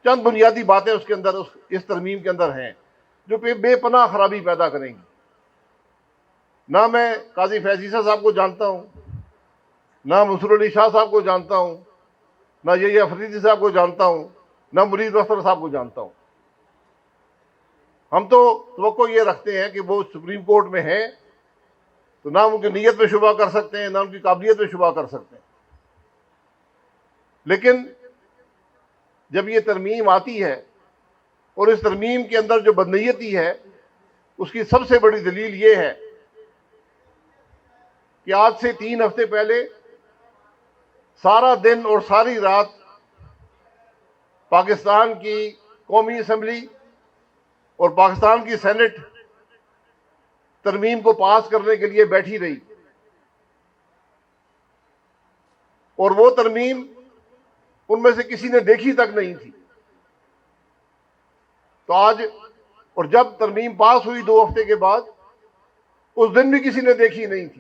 चंद बुनियादी बातें उसके अंदर इस तरमीम के अंदर हैं जो बेपनाह खराबी पैदा करेंगी। ना मैं काजी फैज़ीसा साहब को जानता हूं, ना मंसूर अली शाह साहब को जानता हूं, ना ये अफरीदी साहब को जानता हूं, ना मुरीद अख्तर साहब को जानता हूं। हम तो तवक्को ये रखते हैं कि वो सुप्रीम कोर्ट में हैं तो ना उनकी नीयत पे शुबा कर सकते हैं, ना उनकी काबिलियत पे शुबा कर सकते हैं। लेकिन जब ये तरमीम आती है और इस तरमीम के अंदर जो बदनीयती है उसकी सबसे बड़ी दलील ये है कि आज से 3 हफ्ते पहले सारा दिन और सारी रात पाकिस्तान की कौमी असम्बली और पाकिस्तान की सेनेट तरमीम को पास करने के लिए बैठी रही और वो तरमीम उनमें से किसी ने देखी तक नहीं थी। तो आज और जब तरमीम पास हुई 2 हफ्ते के बाद, उस दिन भी किसी ने देखी नहीं थी।